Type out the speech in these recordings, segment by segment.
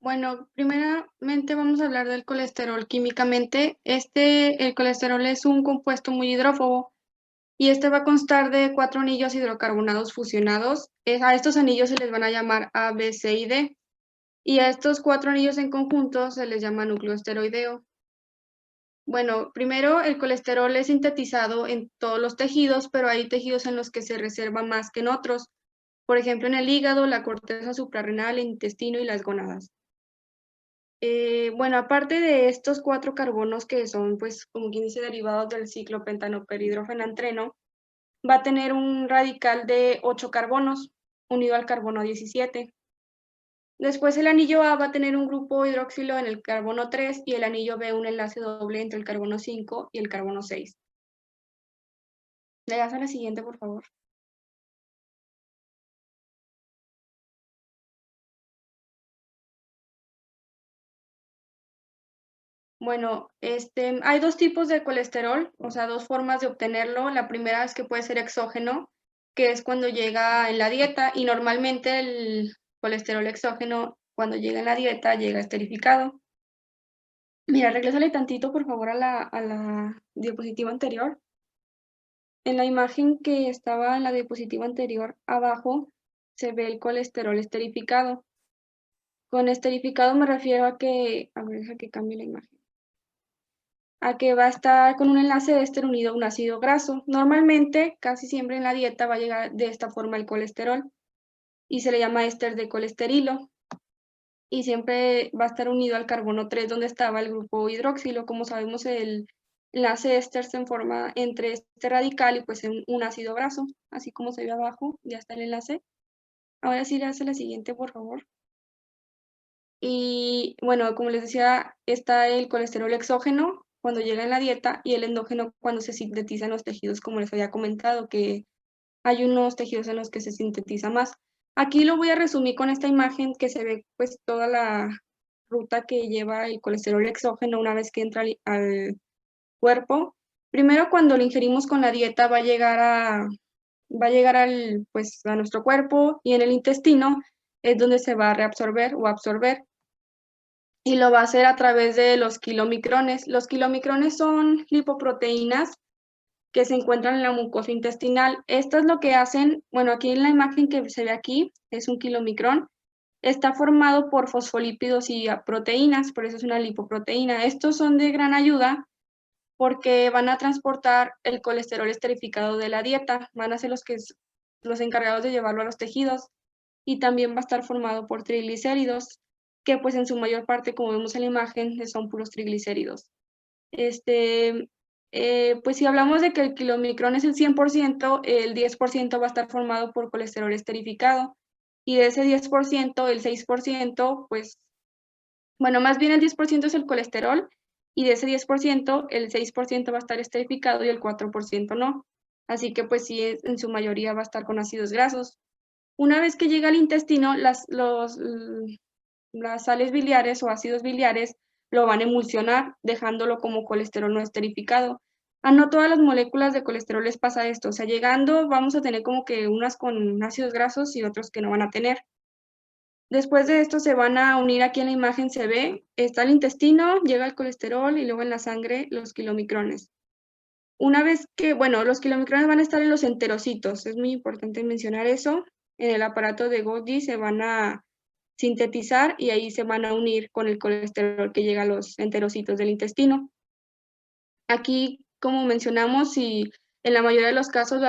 Bueno, primeramente vamos a hablar del colesterol químicamente. El colesterol es un compuesto muy hidrófobo y este va a constar de 4 anillos hidrocarbonados fusionados. A estos anillos se les van a llamar A, B, C y D. Y a estos 4 anillos en conjunto se les llama núcleo esteroideo. Bueno, primero el colesterol es sintetizado en todos los tejidos, pero hay tejidos en los que se reserva más que en otros. Por ejemplo, en el hígado, la corteza suprarrenal, el intestino y las gónadas. Bueno, aparte de estos 4 carbonos que son, pues, como quien dice, derivados del ciclo pentanoperidrofenantreno, va a tener un radical de 8 carbonos unido al carbono 17. Después el anillo A va a tener un grupo hidroxilo en el carbono 3 y el anillo B un enlace doble entre el carbono 5 y el carbono 6. ¿Le das a la siguiente, por favor? Bueno, hay 2 tipos de colesterol, o sea, 2 formas de obtenerlo. La primera es que puede ser exógeno, que es cuando llega en la dieta, y normalmente el colesterol exógeno, cuando llega en la dieta, llega esterificado. Mira, regrésale tantito, por favor, a la diapositiva anterior. En la imagen que estaba en la diapositiva anterior, abajo, se ve el colesterol esterificado. Con esterificado me refiero a que, a ver, deja que cambie la imagen. A que va a estar con un enlace de éster unido a un ácido graso. Normalmente, casi siempre en la dieta va a llegar de esta forma el colesterol y se le llama éster de colesterilo y siempre va a estar unido al carbono 3 donde estaba el grupo hidroxilo. Como sabemos, el enlace éster se forma entre este radical y pues un ácido graso, así como se ve abajo, ya está el enlace. Ahora sí, le hace la siguiente, por favor. Y bueno, como les decía, está el colesterol exógeno cuando llega en la dieta y el endógeno cuando se sintetiza en los tejidos, como les había comentado, que hay unos tejidos en los que se sintetiza más. Aquí lo voy a resumir con esta imagen que se ve pues toda la ruta que lleva el colesterol exógeno una vez que entra al cuerpo. Primero, cuando lo ingerimos con la dieta va a llegar pues, a nuestro cuerpo y en el intestino es donde se va a reabsorber o absorber y lo va a hacer a través de los kilomicrones. Los kilomicrones son lipoproteínas que se encuentran en la mucosa intestinal. Esto es lo que hacen, bueno, aquí en la imagen que se ve aquí es un kilomicrón. Está formado por fosfolípidos y proteínas, por eso es una lipoproteína. Estos son de gran ayuda porque van a transportar el colesterol esterificado de la dieta, van a ser los encargados de llevarlo a los tejidos y también va a estar formado por triglicéridos, que pues en su mayor parte, como vemos en la imagen, son puros triglicéridos. Pues si hablamos de que el kilomicrón es el 100%, el 10% va a estar formado por colesterol esterificado y de ese 10%, el 6%, pues, bueno, más bien el 10% es el colesterol y de ese 10%, el 6% va a estar esterificado y el 4% no. Así que pues sí, en su mayoría va a estar con ácidos grasos. Una vez que llega al intestino, las sales biliares o ácidos biliares lo van a emulsionar, dejándolo como colesterol no esterificado. A no todas las moléculas de colesterol les pasa esto, o sea, llegando vamos a tener como que unas con ácidos grasos y otros que no van a tener. Después de esto se van a unir, aquí en la imagen se ve, está el intestino, llega el colesterol y luego en la sangre los kilomicrones. Una vez que, bueno, los kilomicrones van a estar en los enterocitos, es muy importante mencionar eso. En el aparato de Golgi se van a sintetizar y ahí se van a unir con el colesterol que llega a los enterocitos del intestino. Aquí, como mencionamos, si en la mayoría de los casos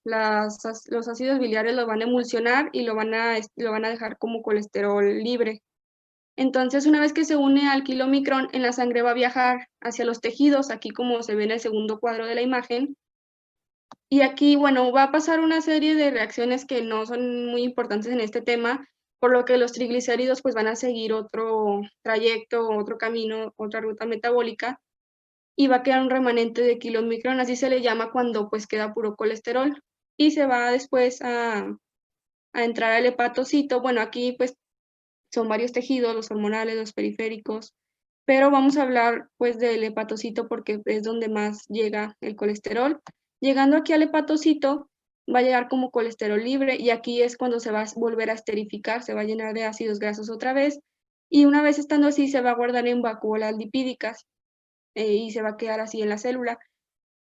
los ácidos biliares lo van a emulsionar y lo van a dejar como colesterol libre. Entonces, una vez que se une al kilomicrón, en la sangre va a viajar hacia los tejidos, aquí como se ve en el segundo cuadro de la imagen. Y aquí, bueno, va a pasar una serie de reacciones que no son muy importantes en este tema, por lo que los triglicéridos pues van a seguir otro trayecto, otro camino, otra ruta metabólica, y va a quedar un remanente de kilomicrón, así se le llama cuando pues queda puro colesterol, y se va después a entrar al hepatocito. Bueno, aquí pues son varios tejidos, los hormonales, los periféricos, pero vamos a hablar pues del hepatocito porque es donde más llega el colesterol. Llegando aquí al hepatocito, va a llegar como colesterol libre y aquí es cuando se va a volver a esterificar, se va a llenar de ácidos grasos otra vez y una vez estando así se va a guardar en vacuolas lipídicas y se va a quedar así en la célula.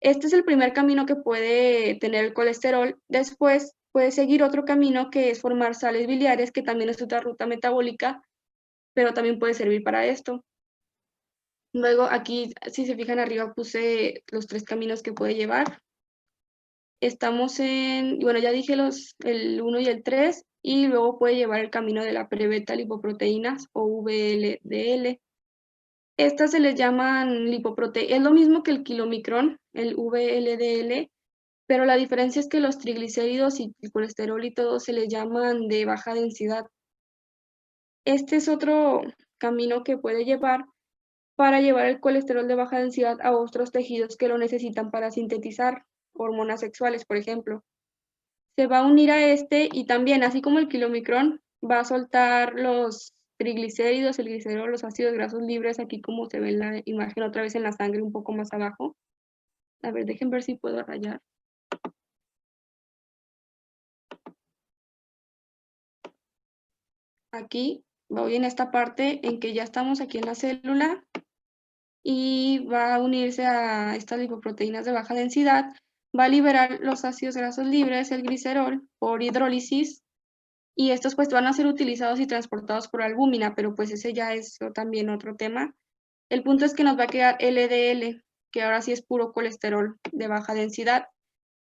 Este es el primer camino que puede tener el colesterol. Después puede seguir otro camino que es formar sales biliares, que también es otra ruta metabólica, pero también puede servir para esto. Luego aquí, si se fijan arriba, puse los 3 caminos que puede llevar. Estamos bueno, ya dije el 1 y el 3, y luego puede llevar el camino de la pre-beta lipoproteínas o VLDL. Estas se les llaman lipoproteínas, es lo mismo que el kilomicrón, el VLDL, pero la diferencia es que los triglicéridos y el colesterol y todo se les llaman de baja densidad. Este es otro camino que puede llevar para llevar el colesterol de baja densidad a otros tejidos que lo necesitan para sintetizar hormonas sexuales, por ejemplo. Se va a unir a este y también, así como el kilomicrón, va a soltar los triglicéridos, el glicerol, los ácidos grasos libres, aquí como se ve en la imagen otra vez en la sangre un poco más abajo. A ver, dejen ver si puedo rayar. Aquí voy en esta parte en que ya estamos aquí en la célula y va a unirse a estas lipoproteínas de baja densidad, va a liberar los ácidos grasos libres, el glicerol, por hidrólisis, y estos pues van a ser utilizados y transportados por albúmina, pero pues ese ya es también otro tema. El punto es que nos va a quedar LDL, que ahora sí es puro colesterol de baja densidad,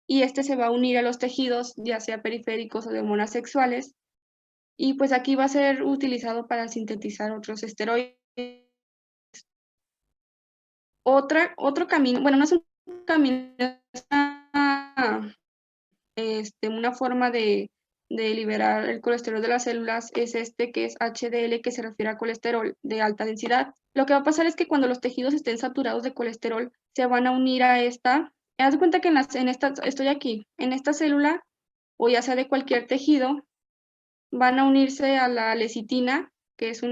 y este se va a unir a los tejidos, ya sea periféricos o de hormonas sexuales, y pues aquí va a ser utilizado para sintetizar otros esteroides. Otro camino, bueno, no es un camino, es una forma de liberar el colesterol de las células, es este que es HDL, que se refiere a colesterol de alta densidad. Lo que va a pasar es que cuando los tejidos estén saturados de colesterol, se van a unir a esta. Haz de cuenta que en esta, estoy aquí, en esta célula, o ya sea de cualquier tejido, van a unirse a la lecitina, que es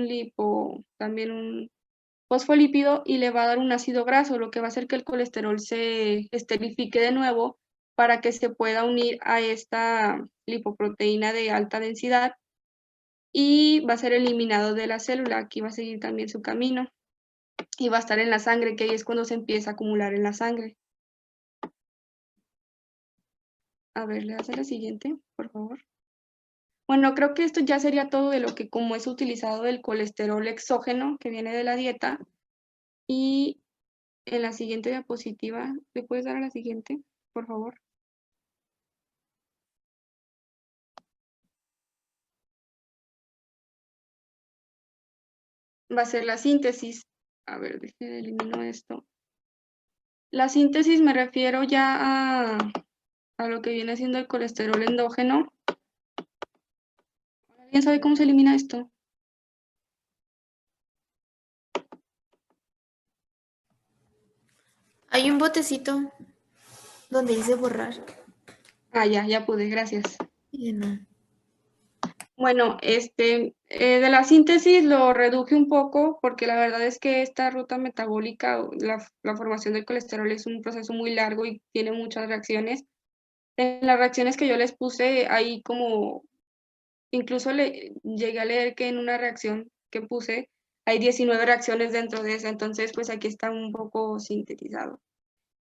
también un fosfolípido, y le va a dar un ácido graso, lo que va a hacer que el colesterol se esterifique de nuevo para que se pueda unir a esta lipoproteína de alta densidad y va a ser eliminado de la célula. Aquí va a seguir también su camino y va a estar en la sangre, que ahí es cuando se empieza a acumular en la sangre. A ver, le das a la siguiente, por favor. Bueno, creo que esto ya sería todo de lo que como es utilizado el colesterol exógeno que viene de la dieta. Y en la siguiente diapositiva, ¿le puedes dar a la siguiente, por favor? Va a ser la síntesis. A ver, déjenme elimino esto. La síntesis me refiero ya a lo que viene siendo el colesterol endógeno. ¿Alguien sabe cómo se elimina esto? Hay un botecito donde dice borrar. Ah, ya pude, gracias. Y no. Bueno, de la síntesis lo reduje un poco porque la verdad es que esta ruta metabólica, o la formación del colesterol es un proceso muy largo y tiene muchas reacciones. En las reacciones que yo les puse, hay como, incluso llegué a leer que en una reacción que puse, hay 19 reacciones dentro de esa, entonces pues aquí está un poco sintetizado.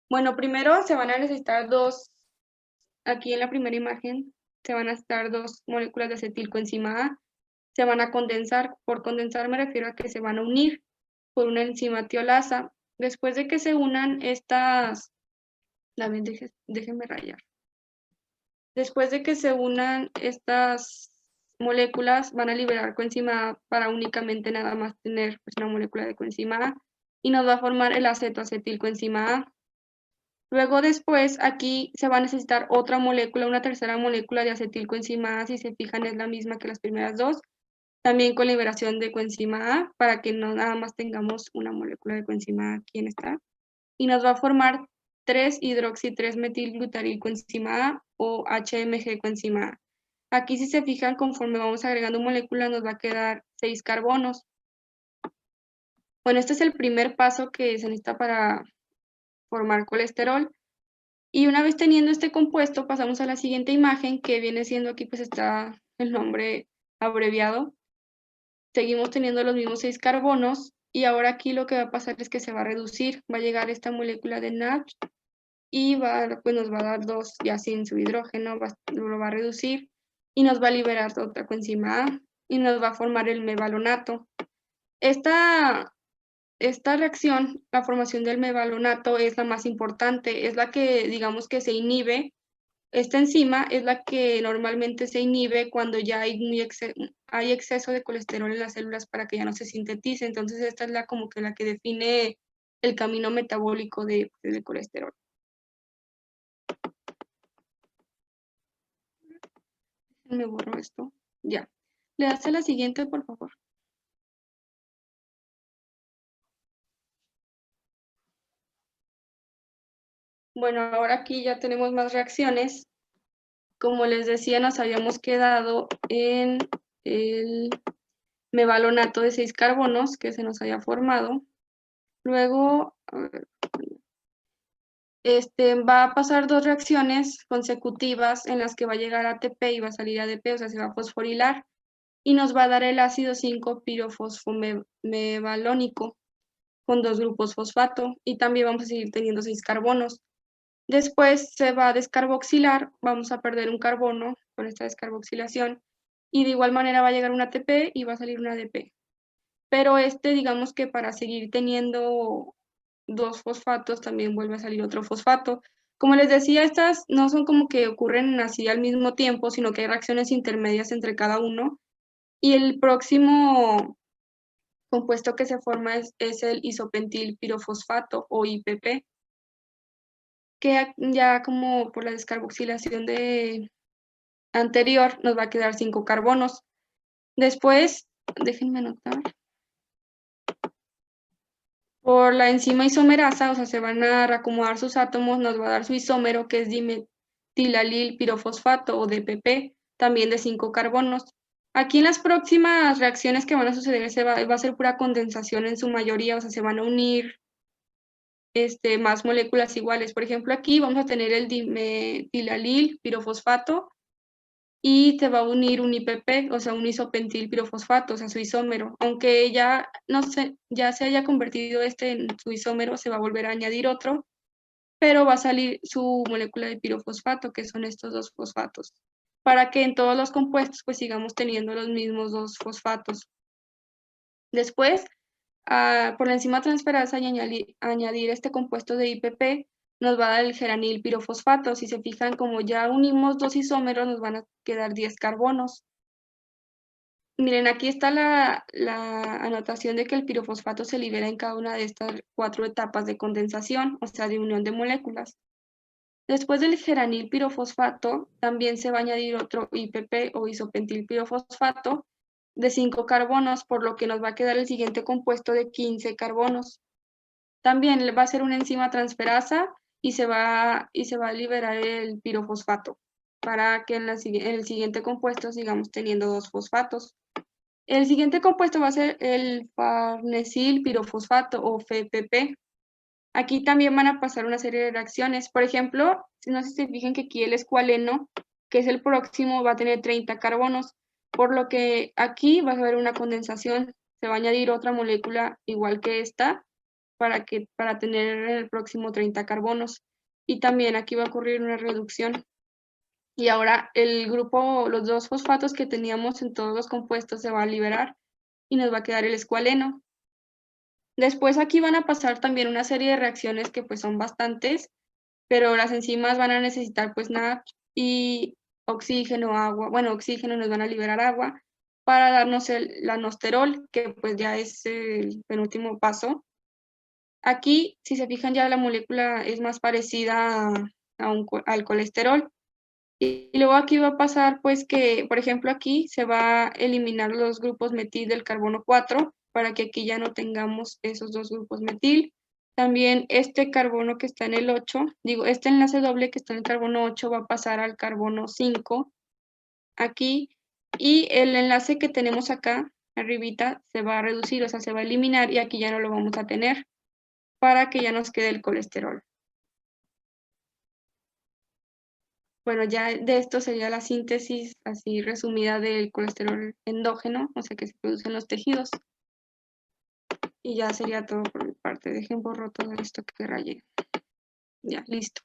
Bueno, primero se van a necesitar aquí en la primera imagen, se van a estar 2 moléculas de acetilcoenzima A, se van a condensar. Por condensar me refiero a que se van a unir por una enzima tiolasa. Después de que se unan estas, también déjenme rayar. Después de que se unan estas moléculas, van a liberar coenzima A para únicamente nada más tener pues, una molécula de coenzima A y nos va a formar el acetoacetilcoenzima A. Luego después aquí se va a necesitar otra molécula, una tercera molécula de acetilcoenzima A, si se fijan es la misma que las primeras dos, también con liberación de coenzima A, para que no nada más tengamos una molécula de coenzima A aquí en esta. Y nos va a formar 3-hidroxi-3-metilglutarilcoenzima A o HMG coenzima A. Aquí si se fijan, conforme vamos agregando moléculas, nos va a quedar 6 carbonos. Bueno, este es el primer paso que se necesita para formar colesterol. Y una vez teniendo este compuesto, pasamos a la siguiente imagen, que viene siendo aquí, pues está el nombre abreviado. seguimos teniendo los mismos 6 carbonos y ahora aquí lo que va a pasar es que se va a reducir, va a llegar esta molécula de NADH y pues nos va a dar 2 ya sin su hidrógeno, lo va a reducir y nos va a liberar otra coenzima A y nos va a formar el mevalonato. Esta reacción, la formación del mevalonato, es la más importante, es la que digamos que se inhibe. Esta enzima es la que normalmente se inhibe cuando ya hay exceso de colesterol en las células para que ya no se sintetice. Entonces esta es como que la que define el camino metabólico del colesterol. Me borro esto. Ya. Le das a la siguiente, por favor. Bueno, ahora aquí ya tenemos más reacciones. Como les decía, nos habíamos quedado en el mevalonato de 6 carbonos que se nos había formado. Luego, a ver, va a pasar 2 reacciones consecutivas en las que va a llegar ATP y va a salir ADP, o sea, se va a fosforilar, y nos va a dar el ácido 5-pirofosfomevalónico con 2 grupos fosfato, y también vamos a seguir teniendo 6 carbonos. Después se va a descarboxilar, vamos a perder un carbono con esta descarboxilación, y de igual manera va a llegar un ATP y va a salir un ADP. Pero digamos que para seguir teniendo 2 fosfatos, también vuelve a salir otro fosfato. Como les decía, estas no son como que ocurren así al mismo tiempo, sino que hay reacciones intermedias entre cada uno. Y el próximo compuesto que se forma es el isopentil pirofosfato o IPP, que ya como por la descarboxilación anterior nos va a quedar 5 carbonos. Después, déjenme anotar. Por la enzima isomerasa, o sea, se van a reacomodar sus átomos, nos va a dar su isómero, que es dimetilalil pirofosfato o DPP, también de 5 carbonos. Aquí en las próximas reacciones que van a suceder va a ser pura condensación en su mayoría, o sea, se van a unir más moléculas iguales. Por ejemplo, aquí vamos a tener el dimetilalil pirofosfato y te va a unir un IPP, o sea, un isopentil pirofosfato, o sea, su isómero. Aunque ya, no sé, ya se haya convertido en su isómero, se va a volver a añadir otro, pero va a salir su molécula de pirofosfato, que son estos 2 fosfatos, para que en todos los compuestos pues sigamos teniendo los mismos 2 fosfatos. Después, por la enzima transferasa y añadir este compuesto de IPP, nos va a dar el geranil pirofosfato. Si se fijan, como ya unimos 2 isómeros, nos van a quedar 10 carbonos. Miren, aquí está la anotación de que el pirofosfato se libera en cada una de estas 4 etapas de condensación, o sea, de unión de moléculas. Después del geranil pirofosfato, también se va a añadir otro IPP o isopentil pirofosfato de 5 carbonos, por lo que nos va a quedar el siguiente compuesto de 15 carbonos. También va a ser una enzima transferasa y se va a liberar el pirofosfato para que en el siguiente compuesto sigamos teniendo 2 fosfatos. El siguiente compuesto va a ser el farnesil pirofosfato o FPP. Aquí también van a pasar una serie de reacciones. Por ejemplo, no sé si se fijan que aquí el escualeno, que es el próximo, va a tener 30 carbonos, por lo que aquí va a haber una condensación. Se va a añadir otra molécula igual que esta para tener el próximo 30 carbonos. Y también aquí va a ocurrir una reducción. Y ahora los 2 fosfatos que teníamos en todos los compuestos se va a liberar y nos va a quedar el escualeno. Después aquí van a pasar también una serie de reacciones que pues son bastantes, pero las enzimas van a necesitar pues NADH y oxígeno, agua. Bueno, oxígeno, nos van a liberar agua para darnos el anosterol, que pues ya es el penúltimo paso. Aquí, si se fijan, ya la molécula es más parecida al colesterol. Y luego aquí va a pasar pues que, por ejemplo, aquí se va a eliminar los grupos metil del carbono 4 para que aquí ya no tengamos esos 2 grupos metil. También este carbono que está en el 8, este enlace doble que está en el carbono 8 va a pasar al carbono 5 aquí, y el enlace que tenemos acá arribita se va a reducir, o sea, se va a eliminar y aquí ya no lo vamos a tener para que ya nos quede el colesterol. Bueno, ya de esto sería la síntesis así resumida del colesterol endógeno, o sea que se produce en los tejidos. Y ya sería todo por mi parte. Dejen borro todo esto que rayé. Ya, listo.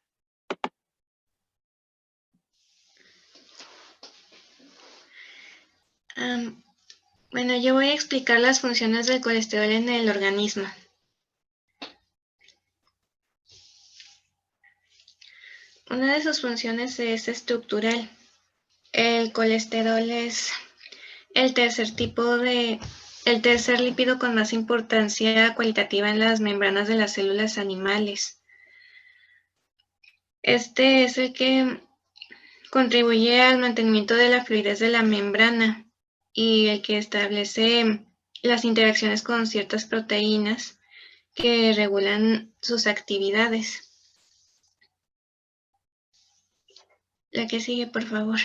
Bueno, yo voy a explicar las funciones del colesterol en el organismo. Una de sus funciones es estructural. El colesterol es el tercer lípido con más importancia cualitativa en las membranas de las células animales. Este es el que contribuye al mantenimiento de la fluidez de la membrana y el que establece las interacciones con ciertas proteínas que regulan sus actividades. La que sigue, por favor.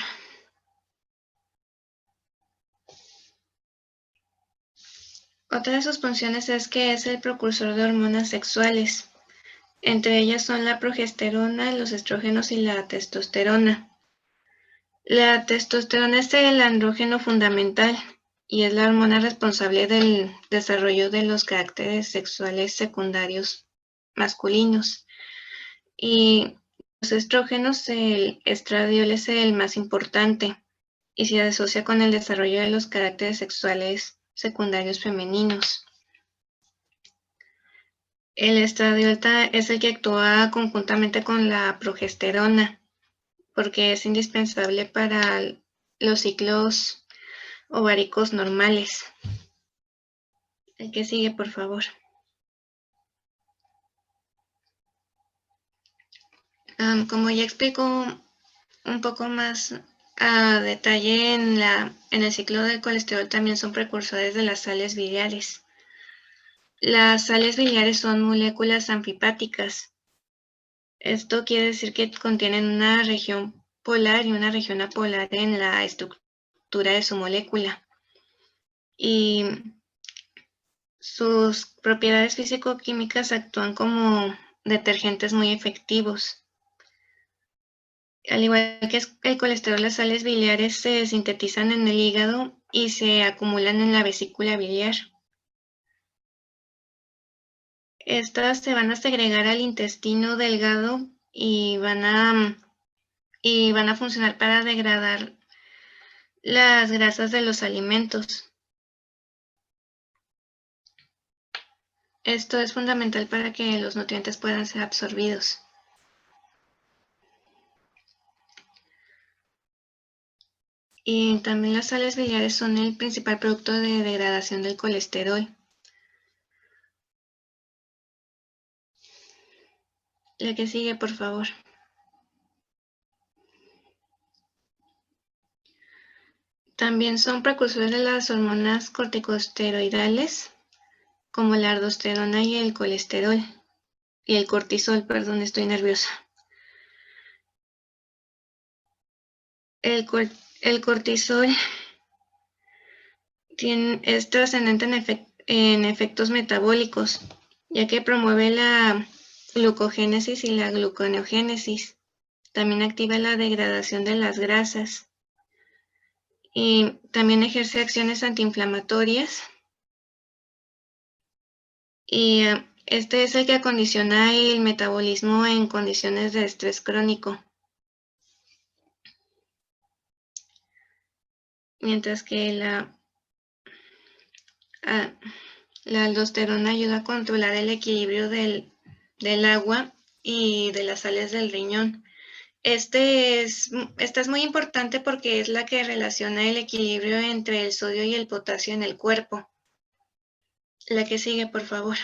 Otra de sus funciones es que es el precursor de hormonas sexuales. Entre ellas son la progesterona, los estrógenos y la testosterona. La testosterona es el andrógeno fundamental y es la hormona responsable del desarrollo de los caracteres sexuales secundarios masculinos. Y los estrógenos, el estradiol es el más importante y se asocia con el desarrollo de los caracteres sexuales secundarios femeninos. El estradiol es el que actúa conjuntamente con la progesterona porque es indispensable para los ciclos ováricos normales. El que sigue, por favor. Como ya explico un poco más a detalle en el ciclo del colesterol, también son precursores de las sales biliares. Las sales biliares son moléculas anfipáticas. Esto quiere decir que contienen una región polar y una región apolar en la estructura de su molécula. Y sus propiedades físico-químicas actúan como detergentes muy efectivos. Al igual que el colesterol, las sales biliares se sintetizan en el hígado y se acumulan en la vesícula biliar. Estas se van a segregar al intestino delgado y van a funcionar para degradar las grasas de los alimentos. Esto es fundamental para que los nutrientes puedan ser absorbidos. Y también las sales biliares son el principal producto de degradación del colesterol. La que sigue, por favor. También son precursores de las hormonas corticosteroidales, como la aldosterona y el colesterol. Y el cortisol, perdón, estoy nerviosa. El cortisol es trascendente en efectos metabólicos, ya que promueve la glucogénesis y la gluconeogénesis. También activa la degradación de las grasas. Y también ejerce acciones antiinflamatorias. Y este es el que acondiciona el metabolismo en condiciones de estrés crónico. Mientras que la aldosterona ayuda a controlar el equilibrio del agua y de las sales del riñón. Esta es muy importante porque es la que relaciona el equilibrio entre el sodio y el potasio en el cuerpo. La que sigue, por favor.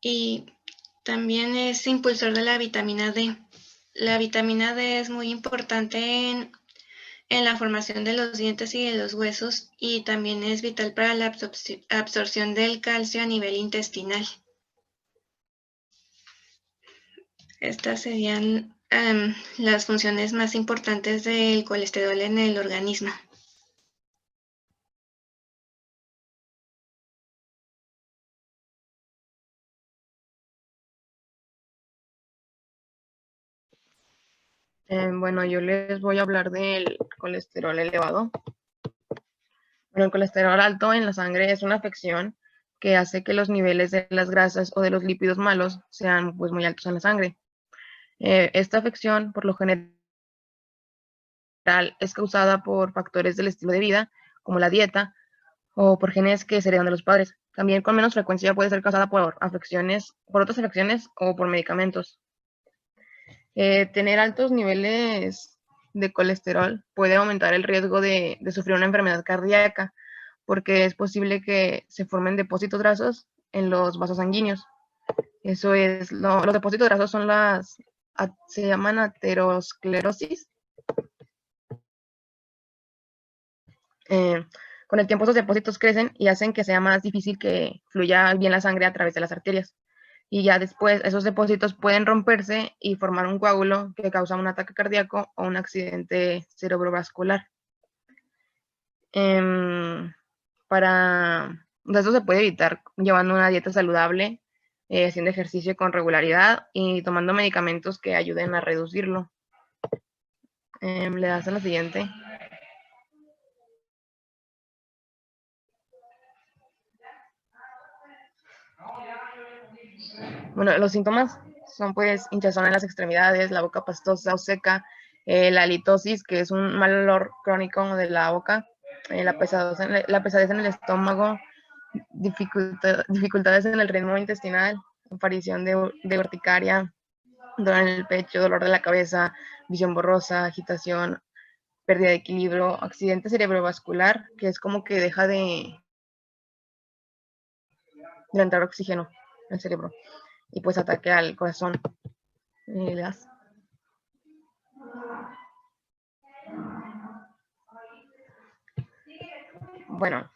Y también es impulsor de la vitamina D. La vitamina D es muy importante en la formación de los dientes y de los huesos y también es vital para la absorción del calcio a nivel intestinal. Estas serían las funciones más importantes del colesterol en el organismo. Bueno, yo les voy a hablar del colesterol elevado. Bueno, el colesterol alto en la sangre es una afección que hace que los niveles de las grasas o de los lípidos malos sean pues muy altos en la sangre. Esta afección, por lo general, es causada por factores del estilo de vida, como la dieta, o por genes que se heredan de los padres. También con menos frecuencia puede ser causada por otras afecciones o por medicamentos. Tener altos niveles de colesterol puede aumentar el riesgo de sufrir una enfermedad cardíaca, porque es posible que se formen depósitos grasos en los vasos sanguíneos. Eso es, los depósitos grasos son se llaman aterosclerosis. Con el tiempo esos depósitos crecen y hacen que sea más difícil que fluya bien la sangre a través de las arterias. Y ya después esos depósitos pueden romperse y formar un coágulo que causa un ataque cardíaco o un accidente cerebrovascular. Eso se puede evitar llevando una dieta saludable, haciendo ejercicio con regularidad y tomando medicamentos que ayuden a reducirlo. Le das a la siguiente. Bueno, los síntomas son pues hinchazón en las extremidades, la boca pastosa o seca, la halitosis, que es un mal olor crónico de la boca, la pesadez en el estómago, dificultades en el ritmo intestinal, aparición de urticaria, dolor en el pecho, dolor de la cabeza, visión borrosa, agitación, pérdida de equilibrio, accidente cerebrovascular, que es como que deja de entrar oxígeno al cerebro, y pues ataque al corazón. Le das. Bueno,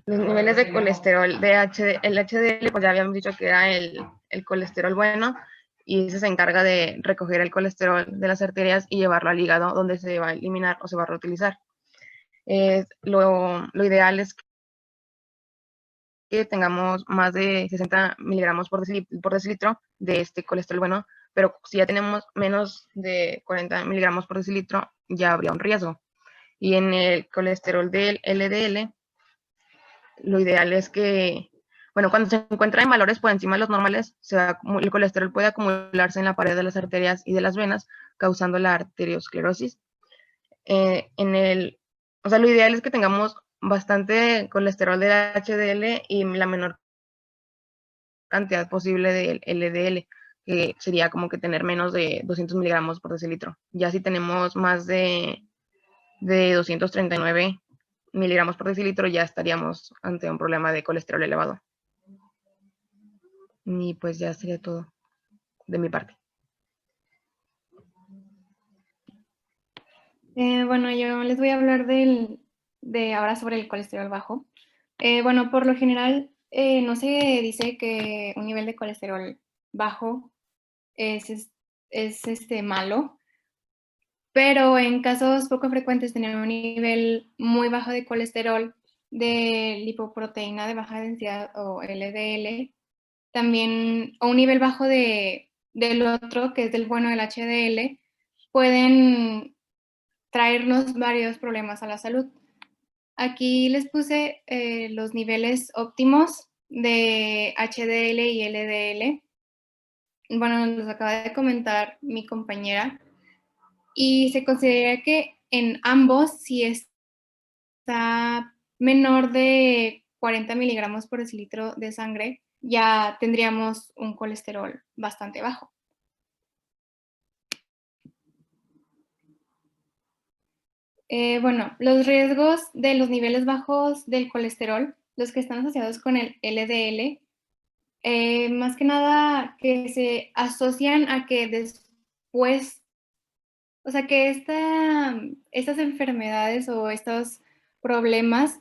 los niveles de colesterol, el HDL, pues ya habíamos dicho que era el colesterol bueno, y ese se encarga de recoger el colesterol de las arterias y llevarlo al hígado, donde se va a eliminar o se va a reutilizar. Lo ideal es que tengamos más de 60 miligramos por decilitro de este colesterol bueno, pero si ya tenemos menos de 40 miligramos por decilitro, ya habría un riesgo. Y en el colesterol del LDL, lo ideal es que, bueno, cuando se encuentra en valores por encima de los normales, el colesterol puede acumularse en la pared de las arterias y de las venas, causando la arteriosclerosis. O sea, lo ideal es que tengamos bastante colesterol del HDL y la menor cantidad posible del LDL, que sería como que tener menos de 200 miligramos por decilitro. Ya si tenemos más de 239 miligramos por decilitro, ya estaríamos ante un problema de colesterol elevado. Y pues ya sería todo de mi parte. Bueno, yo les voy a hablar de ahora sobre el colesterol bajo. Bueno, por lo general no se dice que un nivel de colesterol bajo es malo, pero en casos poco frecuentes tener un nivel muy bajo de colesterol, de lipoproteína de baja densidad o LDL, también, o un nivel bajo del otro, que es del bueno del HDL, pueden traernos varios problemas a la salud. Aquí les puse los niveles óptimos de HDL y LDL. Bueno, los acaba de comentar mi compañera. Y se considera que en ambos, si está menor de 40 miligramos por decilitro de sangre, ya tendríamos un colesterol bastante bajo. Bueno, los riesgos de los niveles bajos del colesterol, los que están asociados con el LDL, más que nada que se asocian a que después, o sea, que estas enfermedades o estos problemas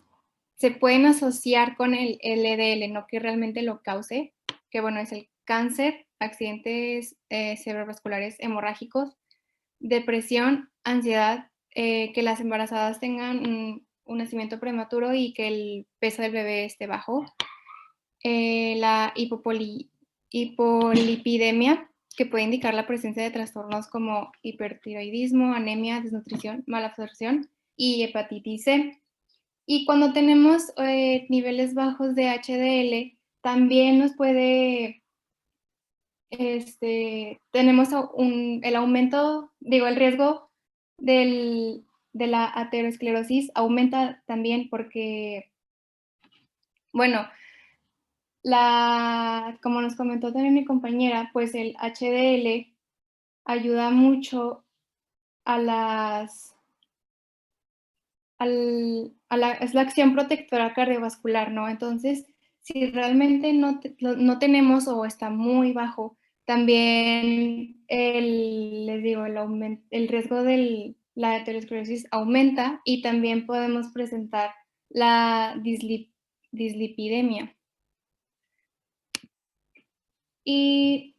se pueden asociar con el LDL, no que realmente lo cause, que bueno, es el cáncer, accidentes cerebrovasculares hemorrágicos, depresión, ansiedad, que las embarazadas tengan un nacimiento prematuro y que el peso del bebé esté bajo, la hipolipidemia, que puede indicar la presencia de trastornos como hipertiroidismo, anemia, desnutrición, mala absorción y hepatitis C. Y cuando tenemos niveles bajos de HDL, también nos puede, tenemos el aumento, el riesgo de la aterosclerosis aumenta también porque, bueno, como nos comentó también mi compañera, pues el HDL ayuda mucho es la acción protectora cardiovascular, ¿no? Entonces, si realmente no tenemos o está muy bajo, también el riesgo de la aterosclerosis aumenta y también podemos presentar la dislipidemia. Y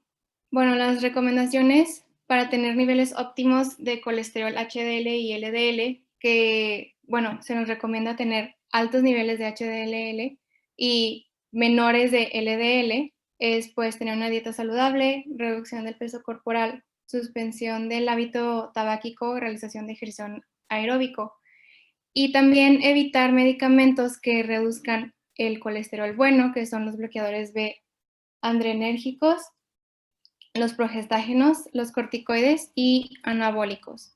bueno, las recomendaciones para tener niveles óptimos de colesterol HDL y LDL, que bueno, se nos recomienda tener altos niveles de HDL y menores de LDL, es pues tener una dieta saludable, reducción del peso corporal, suspensión del hábito tabáquico, realización de ejercicio aeróbico y también evitar medicamentos que reduzcan el colesterol bueno, que son los bloqueadores B adrenérgicos, los progestágenos, los corticoides y anabólicos.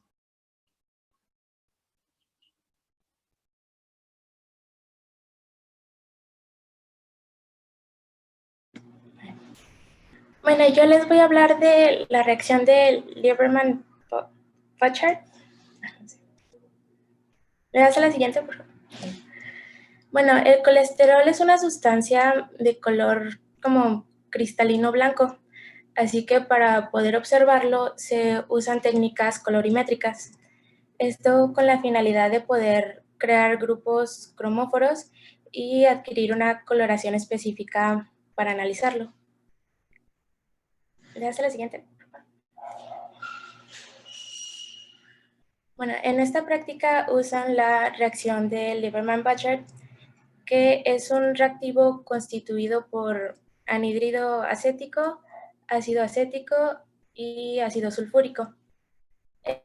Bueno, yo les voy a hablar de la reacción de Lieberman-Bachard. ¿Le das a la siguiente, por favor? Bueno, el colesterol es una sustancia de color como cristalino blanco, así que para poder observarlo se usan técnicas colorimétricas. Esto con la finalidad de poder crear grupos cromóforos y adquirir una coloración específica para analizarlo. ¿Le das a la siguiente? Bueno, en esta práctica usan la reacción de Lieberman-Bachard, que es un reactivo constituido por anhídrido acético, ácido acético y ácido sulfúrico.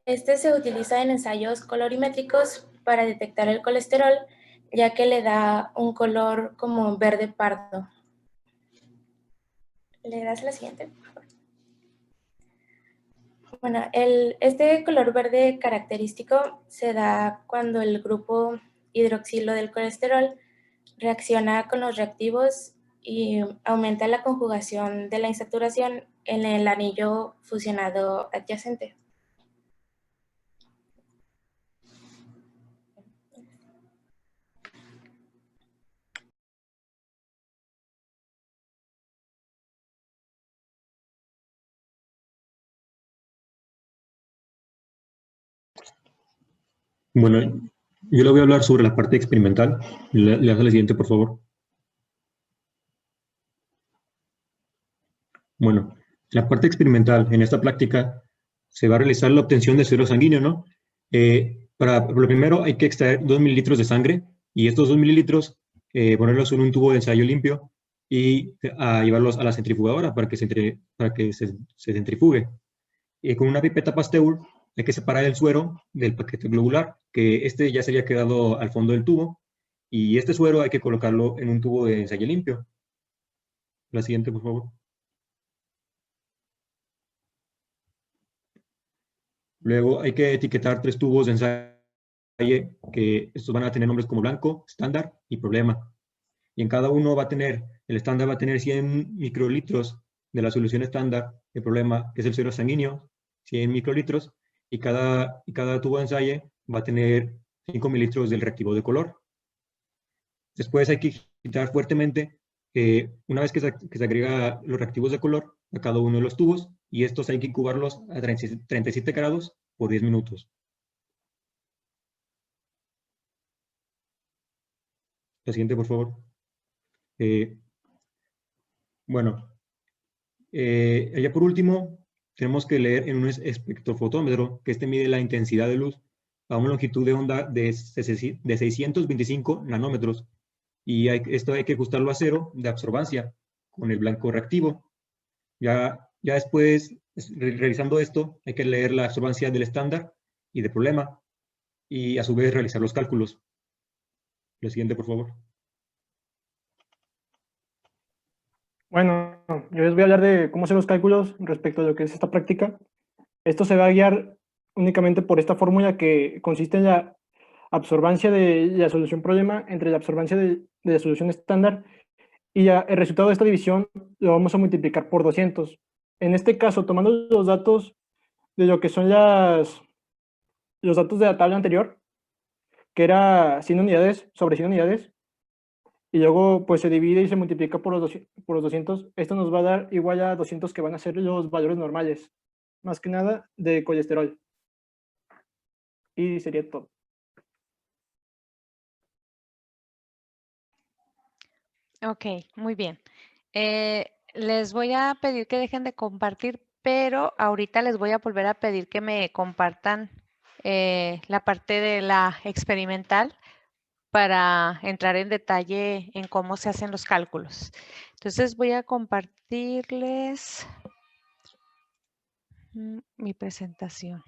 Este se utiliza en ensayos colorimétricos para detectar el colesterol, ya que le da un color como verde pardo. ¿Le das la siguiente, por favor? Bueno, este color verde característico se da cuando el grupo hidroxilo del colesterol reacciona con los reactivos y aumenta la conjugación de la insaturación en el anillo fusionado adyacente. Bueno, yo le voy a hablar sobre la parte experimental. Le das la siguiente, por favor. Bueno, la parte experimental en esta práctica se va a realizar la obtención de suero sanguíneo, ¿no? Por lo primero hay que extraer 2 mililitros de sangre y estos 2 mililitros ponerlos en un tubo de ensayo limpio y llevarlos a la centrifugadora para que se centrifugue. Con una pipeta Pasteur hay que separar el suero del paquete globular, que ya se había quedado al fondo del tubo, y este suero hay que colocarlo en un tubo de ensayo limpio. La siguiente, por favor. Luego hay que etiquetar 3 tubos de ensayo, que estos van a tener nombres como blanco, estándar y problema. Y en cada uno el estándar va a tener 100 microlitros de la solución estándar, el problema, que es el suero sanguíneo, 100 microlitros, y cada tubo de ensayo va a tener 5 mililitros del reactivo de color. Después hay que agitar fuertemente, una vez que se agrega los reactivos de color a cada uno de los tubos, y estos hay que incubarlos a 37 grados por 10 minutos. La siguiente, por favor. Bueno, ya por último, tenemos que leer en un espectrofotómetro que mide la intensidad de luz a una longitud de onda de 625 nanómetros. Y esto hay que ajustarlo a 0 de absorbancia con el blanco reactivo. Ya Ya después, realizando esto, hay que leer la absorbancia del estándar y del problema, y a su vez realizar los cálculos. Lo siguiente, por favor. Bueno, yo les voy a hablar de cómo hacer los cálculos respecto a lo que es esta práctica. Esto se va a guiar únicamente por esta fórmula que consiste en la absorbancia de la solución problema entre la absorbancia de la solución estándar, y ya el resultado de esta división lo vamos a multiplicar por 200. En este caso, tomando los datos de lo que son los datos de la tabla anterior, que era 100 unidades sobre 100 unidades, y luego pues se divide y se multiplica por los 200, esto nos va a dar igual a 200, que van a ser los valores normales, más que nada de colesterol. Y sería todo. Ok, muy bien. Les voy a pedir que dejen de compartir, pero ahorita les voy a volver a pedir que me compartan la parte de la experimental para entrar en detalle en cómo se hacen los cálculos. Entonces voy a compartirles mi presentación.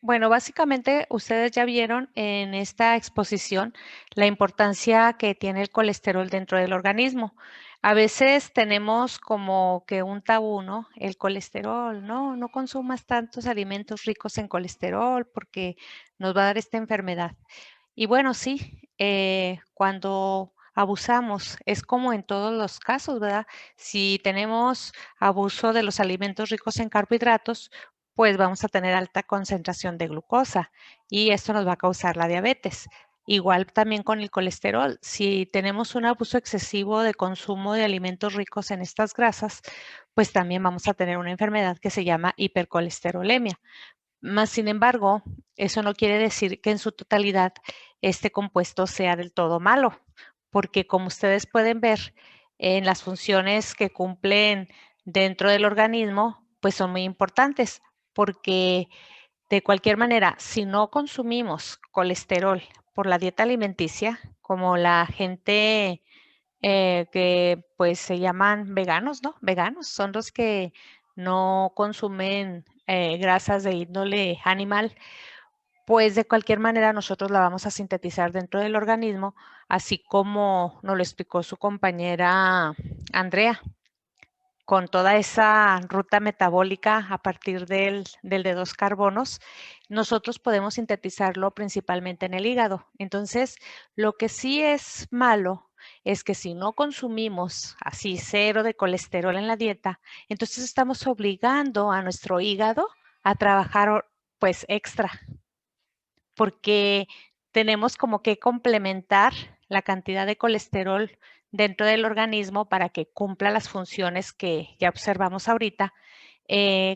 Bueno, básicamente ustedes ya vieron en esta exposición la importancia que tiene el colesterol dentro del organismo. A veces tenemos como que un tabú, ¿no? El colesterol, no, no consumas tantos alimentos ricos en colesterol porque nos va a dar esta enfermedad. Y bueno, sí, cuando abusamos, es como en todos los casos, ¿verdad? Si tenemos abuso de los alimentos ricos en carbohidratos, pues vamos a tener alta concentración de glucosa y esto nos va a causar la diabetes. Igual también con el colesterol, si tenemos un abuso excesivo de consumo de alimentos ricos en estas grasas, pues también vamos a tener una enfermedad que se llama hipercolesterolemia. Más sin embargo, eso no quiere decir que en su totalidad este compuesto sea del todo malo, porque como ustedes pueden ver en las funciones que cumplen dentro del organismo, pues son muy importantes, porque de cualquier manera, si no consumimos colesterol por la dieta alimenticia, como la gente que pues se llaman veganos, ¿no? Veganos son los que no consumen grasas de índole animal, pues de cualquier manera nosotros la vamos a sintetizar dentro del organismo, así como nos lo explicó su compañera Andrea, con toda esa ruta metabólica a partir del de 2 carbonos, nosotros podemos sintetizarlo principalmente en el hígado. Entonces, lo que sí es malo es que si no consumimos así 0 de colesterol en la dieta, entonces estamos obligando a nuestro hígado a trabajar pues extra, porque tenemos como que complementar la cantidad de colesterol dentro del organismo para que cumpla las funciones que ya observamos ahorita.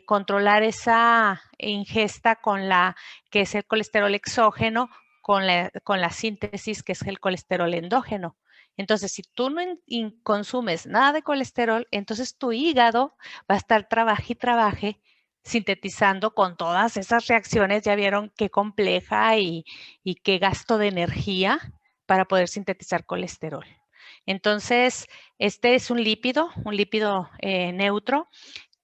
Controlar esa ingesta con la que es el colesterol exógeno con la síntesis que es el colesterol endógeno. Entonces, si tú no consumes nada de colesterol, entonces tu hígado va a estar trabaje y trabaje sintetizando con todas esas reacciones. Ya vieron qué compleja y qué gasto de energía para poder sintetizar colesterol. Entonces, este es un lípido neutro,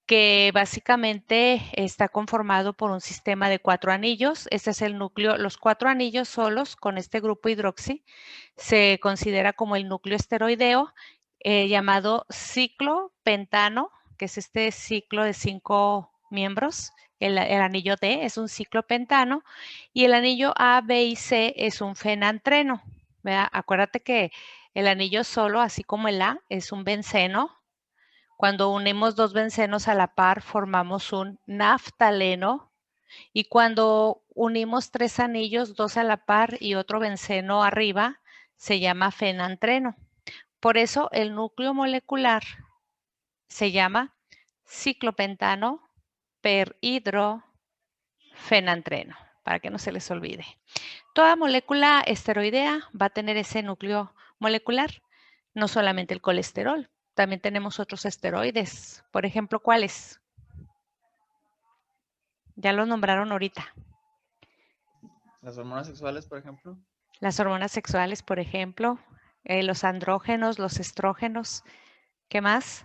que básicamente está conformado por un sistema de 4 anillos. Este es el núcleo. Los 4 anillos solos con este grupo hidroxi se considera como el núcleo esteroideo, llamado ciclopentano, que es este ciclo de 5 miembros. El anillo D es un ciclopentano y el anillo A, B y C es un fenantreno, ¿verdad? Acuérdate que el anillo solo, así como el A, es un benceno. Cuando unimos 2 bencenos a la par, formamos un naftaleno. Y cuando unimos 3 anillos, 2 a la par y otro benceno arriba, se llama fenantreno. Por eso el núcleo molecular se llama ciclopentano perhidrofenantreno, para que no se les olvide. Toda molécula esteroidea va a tener ese núcleo molecular, no solamente el colesterol. También tenemos otros esteroides. Por ejemplo, ¿cuáles? Ya los nombraron ahorita. Las hormonas sexuales, por ejemplo. Las hormonas sexuales, por ejemplo, los andrógenos, los estrógenos. ¿Qué más?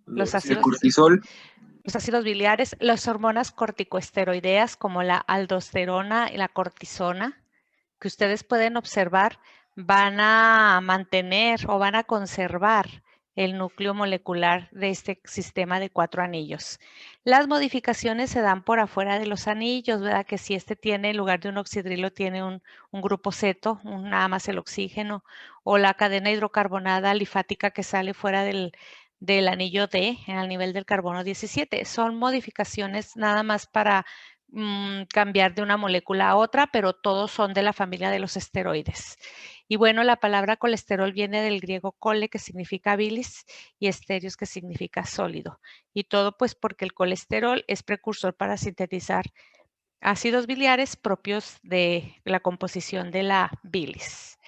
Los ácidos, cortisol. Los ácidos biliares, las hormonas corticosteroideas como la aldosterona y la cortisona, que ustedes pueden observar, van a mantener o van a conservar el núcleo molecular de este sistema de 4 anillos. Las modificaciones se dan por afuera de los anillos, ¿verdad? Que si este tiene, en lugar de un oxidrilo, tiene un grupo ceto, nada más el oxígeno, o la cadena hidrocarbonada alifática que sale fuera del anillo D al nivel del carbono 17. Son modificaciones nada más para cambiar de una molécula a otra, pero todos son de la familia de los esteroides. Y bueno, la palabra colesterol viene del griego cole, que significa bilis, y esterios, que significa sólido. Y todo pues porque el colesterol es precursor para sintetizar ácidos biliares propios de la composición de la bilis.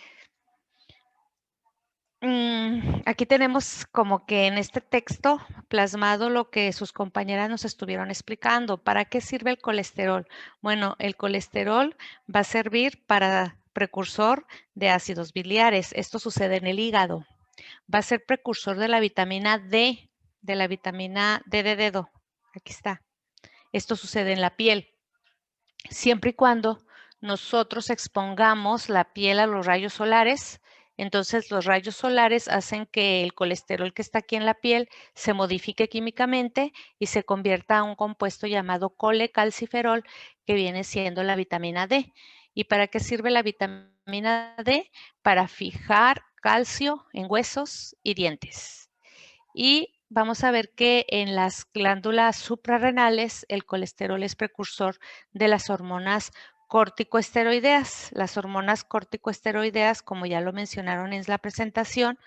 Aquí tenemos como que en este texto plasmado lo que sus compañeras nos estuvieron explicando. ¿Para qué sirve el colesterol? Bueno, el colesterol va a servir para precursor de ácidos biliares. Esto sucede en el hígado. Va a ser precursor de la vitamina D, de la vitamina D de dedo. Aquí está. Esto sucede en la piel. Siempre y cuando nosotros expongamos la piel a los rayos solares, entonces los rayos solares hacen que el colesterol que está aquí en la piel se modifique químicamente y se convierta a un compuesto llamado colecalciferol, que viene siendo la vitamina D. ¿Y para qué sirve la vitamina D? Para fijar calcio en huesos y dientes. Y vamos a ver que en las glándulas suprarrenales el colesterol es precursor de las hormonas corticosteroideas. Las hormonas corticosteroideas, como ya lo mencionaron en la presentación,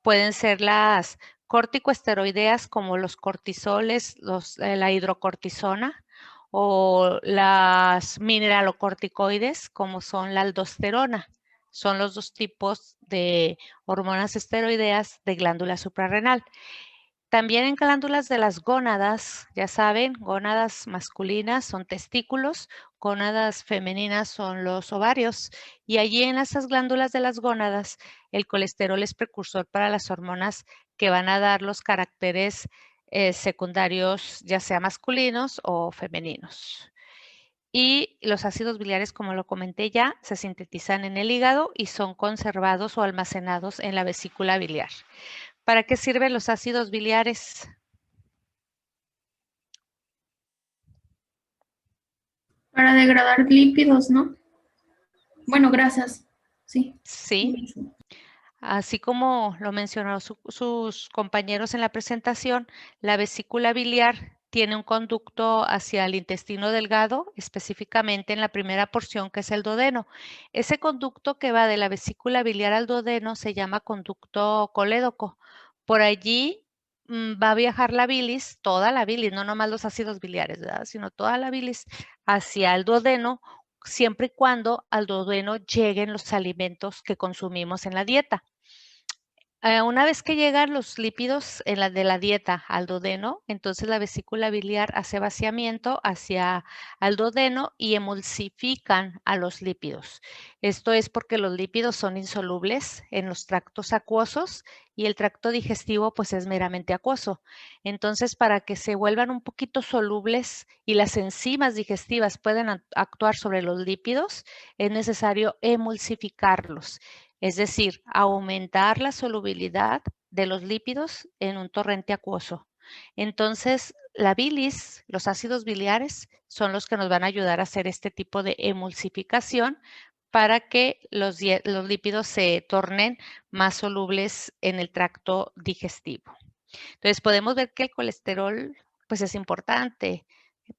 pueden ser las corticosteroideas como los cortisoles, la hidrocortisona, o las mineralocorticoides como son la aldosterona. Son los dos tipos de hormonas esteroideas de glándula suprarrenal. También en glándulas de las gónadas, ya saben, gónadas masculinas son testículos, gónadas femeninas son los ovarios, y allí en esas glándulas de las gónadas el colesterol es precursor para las hormonas que van a dar los caracteres secundarios, ya sea masculinos o femeninos. Y los ácidos biliares, como lo comenté ya, se sintetizan en el hígado y son conservados o almacenados en la vesícula biliar. ¿Para qué sirven los ácidos biliares? Para degradar lípidos, ¿no? Bueno, grasas, sí. Sí. Así como lo mencionaron sus compañeros en la presentación, la vesícula biliar tiene un conducto hacia el intestino delgado, específicamente en la primera porción, que es el duodeno. Ese conducto que va de la vesícula biliar al duodeno se llama conducto colédoco. Por allí va a viajar la bilis, toda la bilis, no nomás los ácidos biliares, ¿verdad? Sino toda la bilis hacia el duodeno, siempre y cuando al duodeno lleguen los alimentos que consumimos en la dieta. Una vez que llegan los lípidos de la dieta al duodeno, entonces la vesícula biliar hace vaciamiento hacia el duodeno y emulsifican a los lípidos. Esto es porque los lípidos son insolubles en los tractos acuosos y el tracto digestivo pues es meramente acuoso. Entonces, para que se vuelvan un poquito solubles y las enzimas digestivas puedan actuar sobre los lípidos, es necesario emulsificarlos. Es decir, aumentar la solubilidad de los lípidos en un torrente acuoso. Entonces, la bilis, los ácidos biliares, son los que nos van a ayudar a hacer este tipo de emulsificación para que los lípidos se tornen más solubles en el tracto digestivo. Entonces, podemos ver que el colesterol, pues es importante.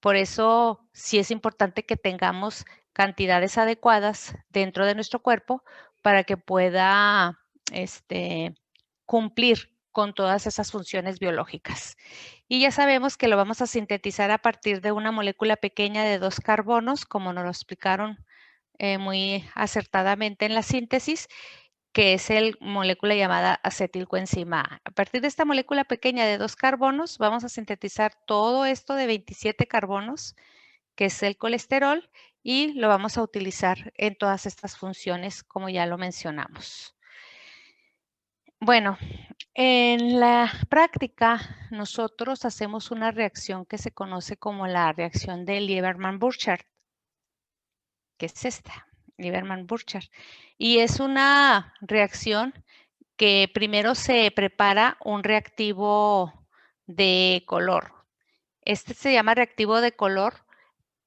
Por eso, sí es importante que tengamos cantidades adecuadas dentro de nuestro cuerpo para que pueda cumplir con todas esas funciones biológicas. Y ya sabemos que lo vamos a sintetizar a partir de una molécula pequeña de 2 carbonos, como nos lo explicaron muy acertadamente en la síntesis, que es el molécula llamada acetilcoenzima A. A partir de esta molécula pequeña de 2 carbonos, vamos a sintetizar todo esto de 27 carbonos, que es el colesterol, y lo vamos a utilizar en todas estas funciones como ya lo mencionamos. Bueno, en la práctica nosotros hacemos una reacción que se conoce como la reacción de Lieberman-Burchard, que es esta, Lieberman-Burchard, y es una reacción que primero se prepara un reactivo de color. Este se llama reactivo de color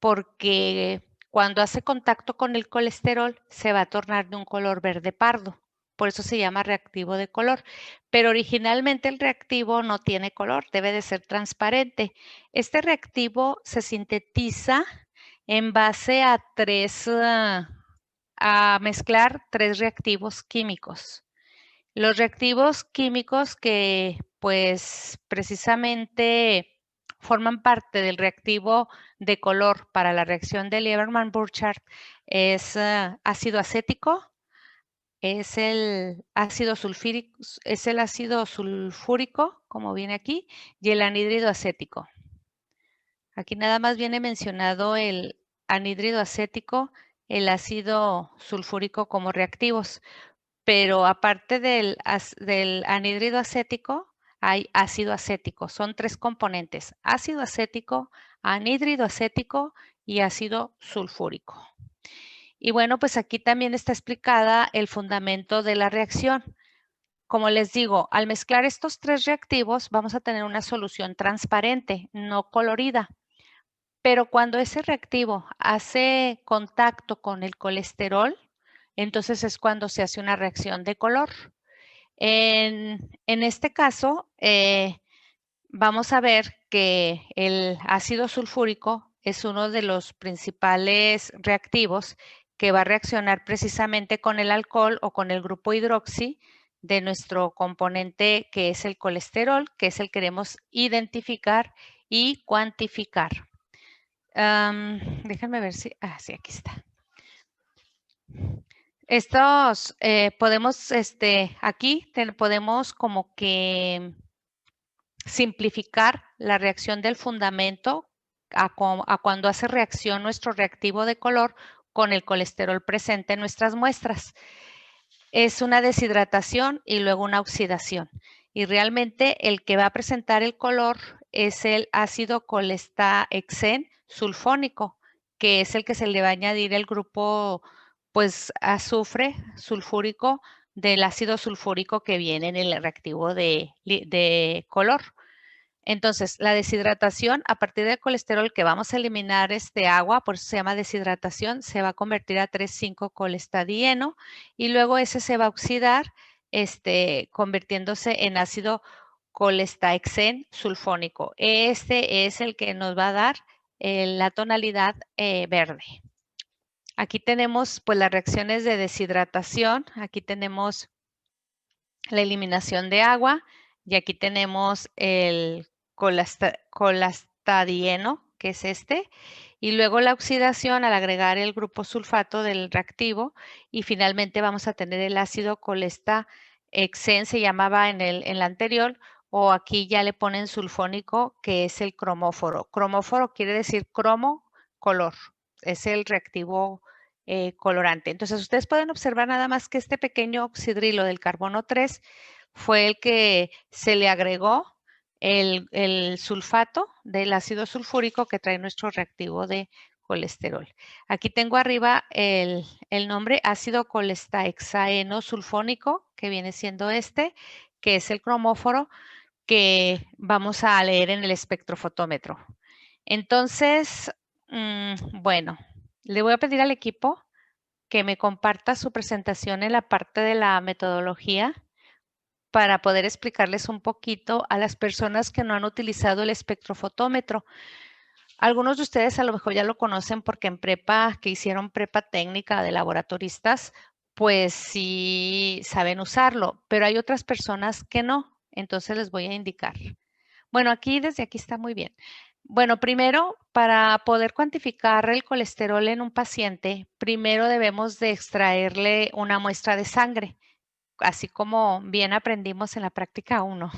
porque cuando hace contacto con el colesterol se va a tornar de un color verde pardo. Por eso se llama reactivo de color. Pero originalmente el reactivo no tiene color, debe de ser transparente. Este reactivo se sintetiza en base a mezclar 3 reactivos químicos. Los reactivos químicos que pues precisamente forman parte del reactivo de color para la reacción de Lieberman-Burchard es ácido acético, es el ácido sulfúrico, como viene aquí, y el anhídrido acético. Aquí nada más viene mencionado el anhídrido acético, el ácido sulfúrico como reactivos. Pero aparte del anhídrido acético, hay ácido acético. Son 3 componentes: ácido acético, anhídrido acético y ácido sulfúrico. Y bueno, pues aquí también está explicada el fundamento de la reacción. Como les digo, al mezclar estos 3 reactivos vamos a tener una solución transparente, no colorida. Pero cuando ese reactivo hace contacto con el colesterol, entonces es cuando se hace una reacción de color. En este caso, vamos a ver que el ácido sulfúrico es uno de los principales reactivos que va a reaccionar precisamente con el alcohol o con el grupo hidroxi de nuestro componente que es el colesterol, que es el que queremos identificar y cuantificar. Déjenme ver si... sí, aquí está. Estos podemos, aquí podemos como que simplificar la reacción del fundamento a cuando hace reacción nuestro reactivo de color con el colesterol presente en nuestras muestras. Es una deshidratación y luego una oxidación. Y realmente el que va a presentar el color es el ácido colestahexen sulfónico, que es el que se le va a añadir el grupo pues azufre sulfúrico del ácido sulfúrico que viene en el reactivo de color. Entonces, la deshidratación, a partir del colesterol que vamos a eliminar agua, por eso se llama deshidratación, se va a convertir a 3,5-colestadieno y luego ese se va a oxidar, convirtiéndose en ácido colestahexen sulfónico. Este es el que nos va a dar la tonalidad verde. Aquí tenemos pues las reacciones de deshidratación, aquí tenemos la eliminación de agua y aquí tenemos el colestadieno, que es y luego la oxidación al agregar el grupo sulfato del reactivo y finalmente vamos a tener el ácido colestahexen, se llamaba en el anterior, o aquí ya le ponen sulfónico, que es el cromóforo. Cromóforo quiere decir cromo, color, es el reactivo colorante. Entonces, ustedes pueden observar nada más que este pequeño oxidrilo del carbono 3 fue el que se le agregó el sulfato del ácido sulfúrico que trae nuestro reactivo de colesterol. Aquí tengo arriba el nombre ácido colestahexaeno sulfónico, que viene siendo que es el cromóforo que vamos a leer en el espectrofotómetro. Entonces, bueno, le voy a pedir al equipo que me comparta su presentación en la parte de la metodología para poder explicarles un poquito a las personas que no han utilizado el espectrofotómetro. Algunos de ustedes a lo mejor ya lo conocen porque en prepa, que hicieron prepa técnica de laboratoristas, pues sí saben usarlo, pero hay otras personas que no, entonces les voy a indicar. Bueno, desde aquí está muy bien. Bueno, primero, para poder cuantificar el colesterol en un paciente, primero debemos de extraerle una muestra de sangre, así como bien aprendimos en la práctica 1,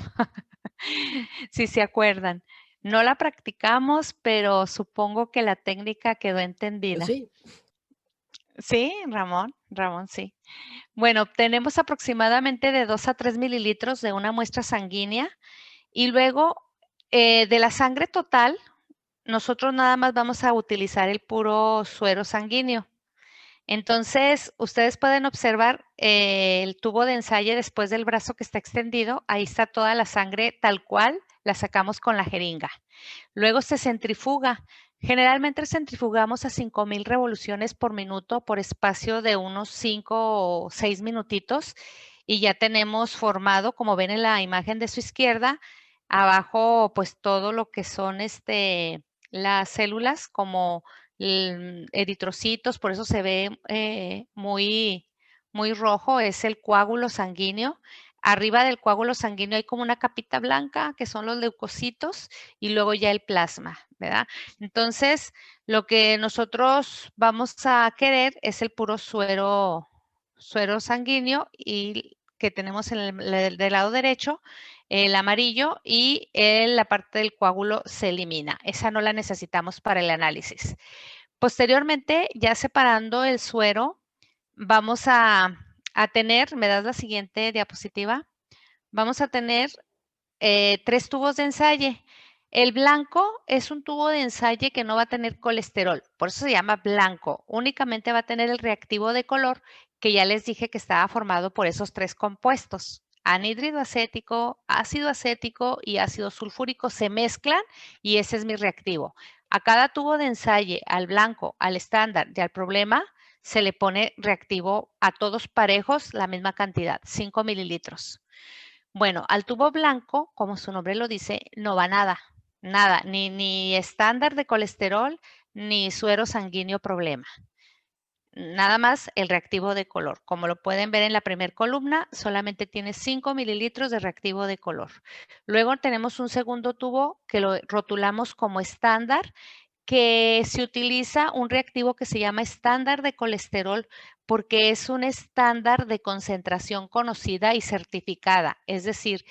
si se acuerdan. No la practicamos, pero supongo que la técnica quedó entendida. Sí. Sí, Ramón, sí. Bueno, obtenemos aproximadamente de 2 a 3 mililitros de una muestra sanguínea y luego de la sangre total, nosotros nada más vamos a utilizar el puro suero sanguíneo. Entonces, ustedes pueden observar el tubo de ensayo después del brazo que está extendido. Ahí está toda la sangre tal cual, la sacamos con la jeringa. Luego se centrifuga. Generalmente centrifugamos a 5,000 revoluciones por minuto por espacio de unos 5 o 6 minutitos y ya tenemos formado, como ven en la imagen de su izquierda, abajo pues todo lo que son las células como eritrocitos, por eso se ve muy rojo, es el coágulo sanguíneo. Arriba del coágulo sanguíneo hay como una capita blanca que son los leucocitos y luego ya el plasma, ¿verdad? Entonces, lo que nosotros vamos a querer es el puro suero sanguíneo y que tenemos del lado derecho, el amarillo y la parte del coágulo se elimina. Esa no la necesitamos para el análisis. Posteriormente, ya separando el suero, vamos a tener, ¿me das la siguiente diapositiva? Vamos a tener 3 tubos de ensayo. El blanco es un tubo de ensayo que no va a tener colesterol, por eso se llama blanco. Únicamente va a tener el reactivo de color que ya les dije que estaba formado por esos 3 compuestos. Anhídrido acético, ácido acético y ácido sulfúrico se mezclan y ese es mi reactivo. A cada tubo de ensayo, al blanco, al estándar y al problema, se le pone reactivo a todos parejos la misma cantidad, 5 mililitros. Bueno, al tubo blanco, como su nombre lo dice, no va nada, ni estándar de colesterol, ni suero sanguíneo problema. Nada más el reactivo de color. Como lo pueden ver en la primera columna, solamente tiene 5 mililitros de reactivo de color. Luego tenemos un segundo tubo que lo rotulamos como estándar, que se utiliza un reactivo que se llama estándar de colesterol porque es un estándar de concentración conocida y certificada. Es decir,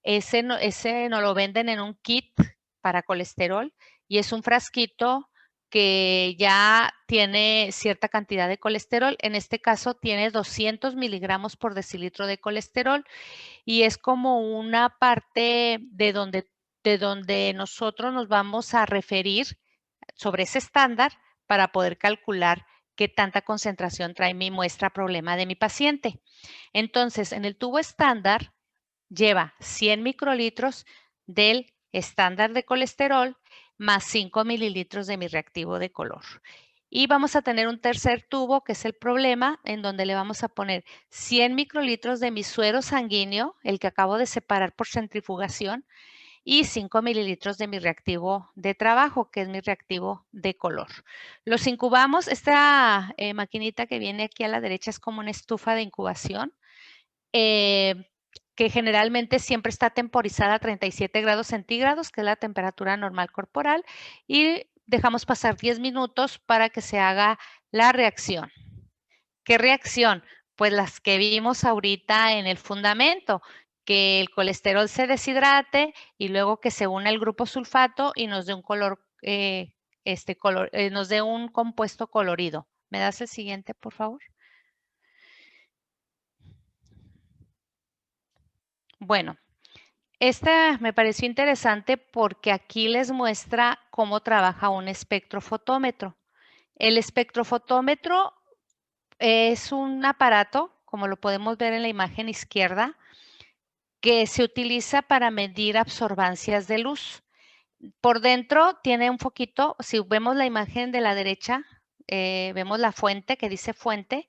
ese no lo venden en un kit para colesterol y es un frasquito que ya tiene cierta cantidad de colesterol. En este caso tiene 200 miligramos por decilitro de colesterol y es como una parte de donde nosotros nos vamos a referir sobre ese estándar para poder calcular qué tanta concentración trae mi muestra problema de mi paciente. Entonces, en el tubo estándar lleva 100 microlitros del estándar de colesterol más 5 mililitros de mi reactivo de color. Y vamos a tener un tercer tubo, que es el problema, en donde le vamos a poner 100 microlitros de mi suero sanguíneo, el que acabo de separar por centrifugación, y 5 mililitros de mi reactivo de trabajo, que es mi reactivo de color. Los incubamos. Esta maquinita que viene aquí a la derecha es como una estufa de incubación, que generalmente siempre está temporizada a 37 grados centígrados, que es la temperatura normal corporal, y dejamos pasar 10 minutos para que se haga la reacción. ¿Qué reacción? Pues las que vimos ahorita en el fundamento, que el colesterol se deshidrate y luego que se una el grupo sulfato y nos dé un color, nos dé un compuesto colorido. ¿Me das el siguiente, por favor? Bueno, esta me pareció interesante porque aquí les muestra cómo trabaja un espectrofotómetro. El espectrofotómetro es un aparato, como lo podemos ver en la imagen izquierda, que se utiliza para medir absorbancias de luz. Por dentro tiene un foquito. Si vemos la imagen de la derecha, vemos la fuente que dice fuente,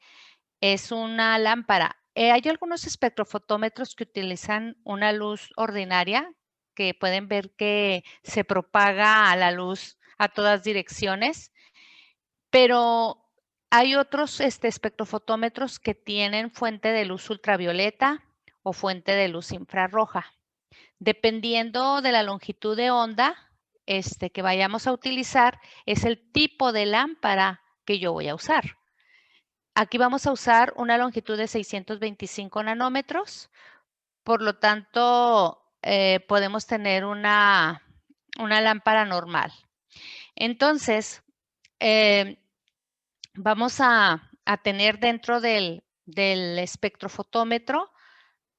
es una lámpara. Hay algunos espectrofotómetros que utilizan una luz ordinaria, que pueden ver que se propaga a la luz a todas direcciones, pero hay otros espectrofotómetros que tienen fuente de luz ultravioleta o fuente de luz infrarroja. Dependiendo de la longitud de onda que vayamos a utilizar, es el tipo de lámpara que yo voy a usar. Aquí vamos a usar una longitud de 625 nanómetros, por lo tanto, podemos tener una una lámpara normal. Entonces, vamos a tener dentro del espectrofotómetro,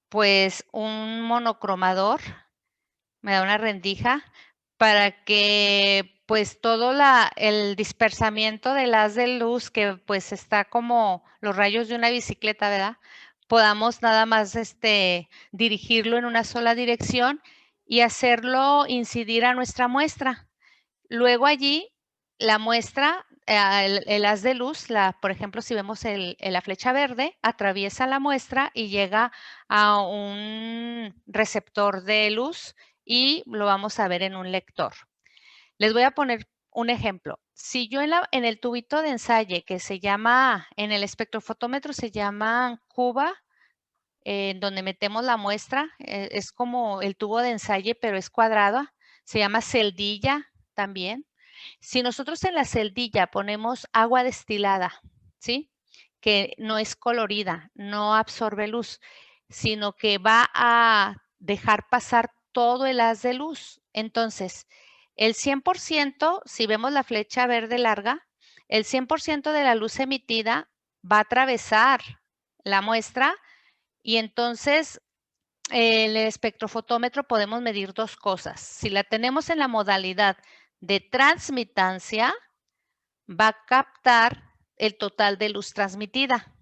pues un monocromador, me da una rendija, para que pues todo el dispersamiento del haz de luz, que pues está como los rayos de una bicicleta, ¿verdad? Podamos nada más dirigirlo en una sola dirección y hacerlo incidir a nuestra muestra. Luego allí la muestra, el haz de luz, por ejemplo, si vemos la flecha verde, atraviesa la muestra y llega a un receptor de luz y lo vamos a ver en un lector. Les voy a poner un ejemplo. Si yo en el tubito de ensayo, que se llama, en el espectrofotómetro se llama cuba, en donde metemos la muestra, es como el tubo de ensayo, pero es cuadrado, se llama celdilla también. Si nosotros en la celdilla ponemos agua destilada, ¿sí? Que no es colorida, no absorbe luz, sino que va a dejar pasar todo el haz de luz. Entonces, el 100%, si vemos la flecha verde larga, el 100% de la luz emitida va a atravesar la muestra y entonces el espectrofotómetro podemos medir dos cosas. Si la tenemos en la modalidad de transmitancia, va a captar el total de luz transmitida,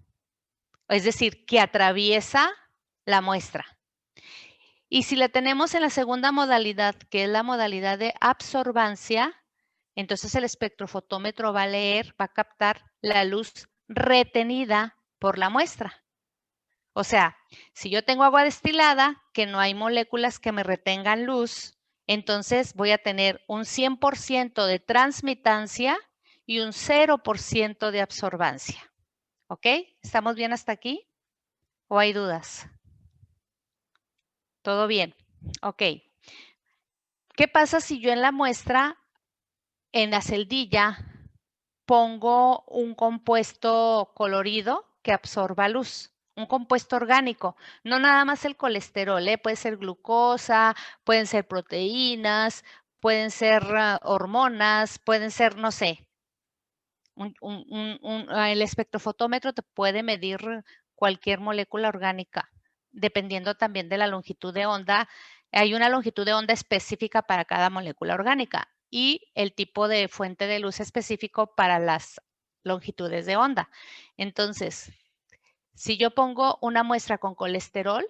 es decir, que atraviesa la muestra. Y si la tenemos en la segunda modalidad, que es la modalidad de absorbancia, entonces el espectrofotómetro va a leer, va a captar la luz retenida por la muestra. O sea, si yo tengo agua destilada, que no hay moléculas que me retengan luz, entonces voy a tener un 100% de transmitancia y un 0% de absorbancia. ¿Ok? ¿Estamos bien hasta aquí? ¿O hay dudas? ¿Todo bien? Ok. ¿Qué pasa si yo en la muestra, en la celdilla, pongo un compuesto colorido que absorba luz? Un compuesto orgánico, no nada más el colesterol, puede ser glucosa, pueden ser proteínas, pueden ser hormonas, pueden ser, no sé, el espectrofotómetro te puede medir cualquier molécula orgánica, dependiendo también de la longitud de onda. Hay una longitud de onda específica para cada molécula orgánica y el tipo de fuente de luz específico para las longitudes de onda. Entonces, si yo pongo una muestra con colesterol,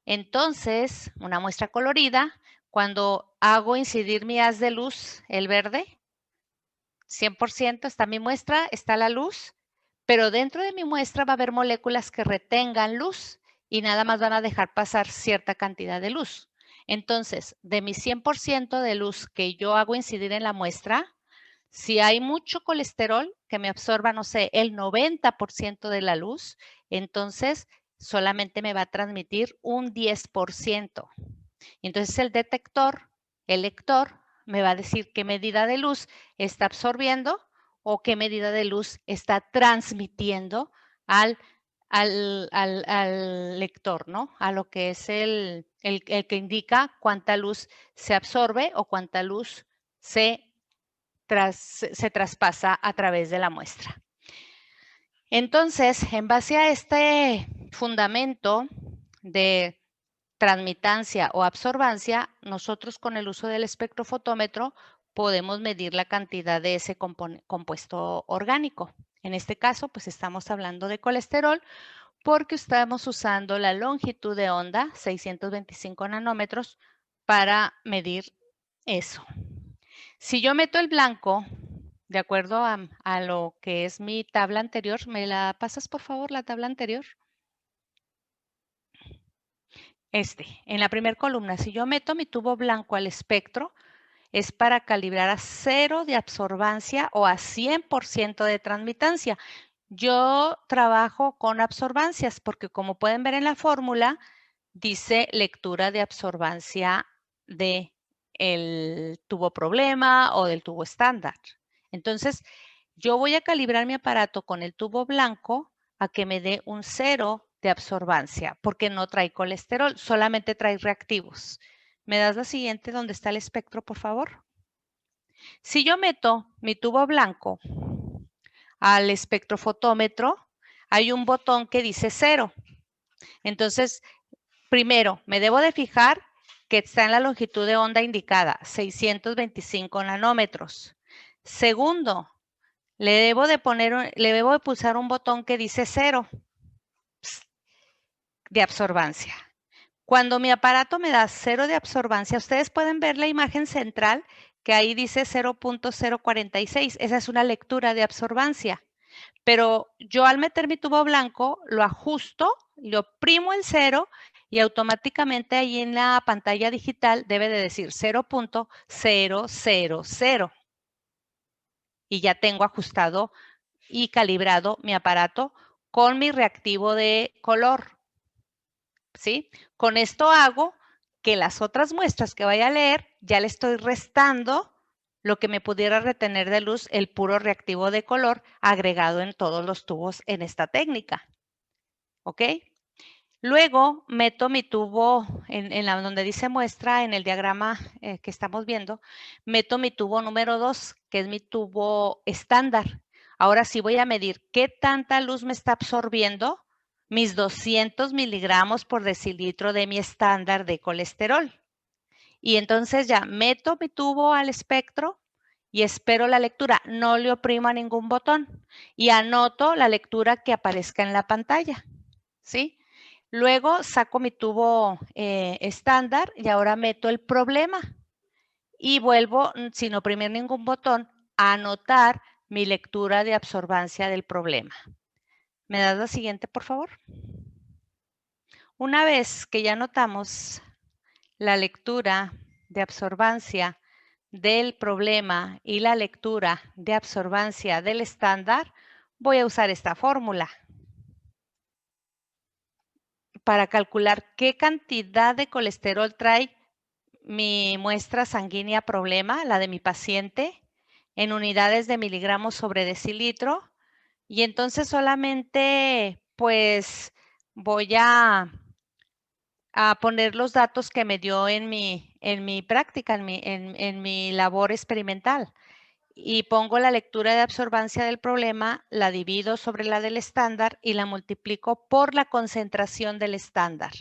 entonces, una muestra colorida, cuando hago incidir mi haz de luz, el verde, 100% está mi muestra, está la luz, pero dentro de mi muestra va a haber moléculas que retengan luz y nada más van a dejar pasar cierta cantidad de luz. Entonces, de mi 100% de luz que yo hago incidir en la muestra, si hay mucho colesterol que me absorba, no sé, el 90% de la luz, entonces solamente me va a transmitir un 10%. Entonces el detector, el lector, me va a decir qué medida de luz está absorbiendo o qué medida de luz está transmitiendo al lector, ¿no? A lo que es el que indica cuánta luz se absorbe o cuánta luz se traspasa a través de la muestra. Entonces, en base a este fundamento de transmitancia o absorbancia, nosotros con el uso del espectrofotómetro podemos medir la cantidad de ese compuesto orgánico. En este caso, pues estamos hablando de colesterol porque estamos usando la longitud de onda, 625 nanómetros, para medir eso. Si yo meto el blanco, de acuerdo a lo que es mi tabla anterior, ¿me la pasas por favor, la tabla anterior? En la primera columna, si yo meto mi tubo blanco al espectro, es para calibrar a 0 de absorbancia o a 100% de transmitancia. Yo trabajo con absorbancias porque como pueden ver en la fórmula, dice lectura de absorbancia de el tubo problema o del tubo estándar. Entonces, yo voy a calibrar mi aparato con el tubo blanco a que me dé un 0 de absorbancia, porque no trae colesterol, solamente trae reactivos. ¿Me das la siguiente donde está el espectro, por favor? Si yo meto mi tubo blanco al espectrofotómetro, hay un botón que dice 0. Entonces, primero, me debo de fijar que está en la longitud de onda indicada, 625 nanómetros. Segundo, le debo de pulsar un botón que dice 0 de absorbancia. Cuando mi aparato me da 0 de absorbancia, ustedes pueden ver la imagen central que ahí dice 0.046. Esa es una lectura de absorbancia. Pero yo al meter mi tubo blanco lo ajusto, le oprimo el 0 y automáticamente ahí en la pantalla digital debe de decir 0.000. Y ya tengo ajustado y calibrado mi aparato con mi reactivo de color. ¿Sí? Con esto hago que las otras muestras que vaya a leer, ya le estoy restando lo que me pudiera retener de luz el puro reactivo de color agregado en todos los tubos en esta técnica. ¿Ok? Luego meto mi tubo en donde dice muestra, en el diagrama que estamos viendo, meto mi tubo número 2, que es mi tubo estándar. Ahora sí voy a medir qué tanta luz me está absorbiendo mis 200 miligramos por decilitro de mi estándar de colesterol. Y entonces ya meto mi tubo al espectro y espero la lectura. No le oprimo a ningún botón y anoto la lectura que aparezca en la pantalla. ¿Sí? Luego saco mi tubo estándar y ahora meto el problema y vuelvo, sin oprimir ningún botón, a anotar mi lectura de absorbancia del problema. ¿Me das la siguiente, por favor? Una vez que ya anotamos la lectura de absorbancia del problema y la lectura de absorbancia del estándar, voy a usar esta fórmula para calcular qué cantidad de colesterol trae mi muestra sanguínea problema, la de mi paciente, en unidades de miligramos sobre decilitro. Y entonces solamente pues voy a poner los datos que me dio en mi práctica, en mi labor experimental. Y pongo la lectura de absorbancia del problema, la divido sobre la del estándar y la multiplico por la concentración del estándar.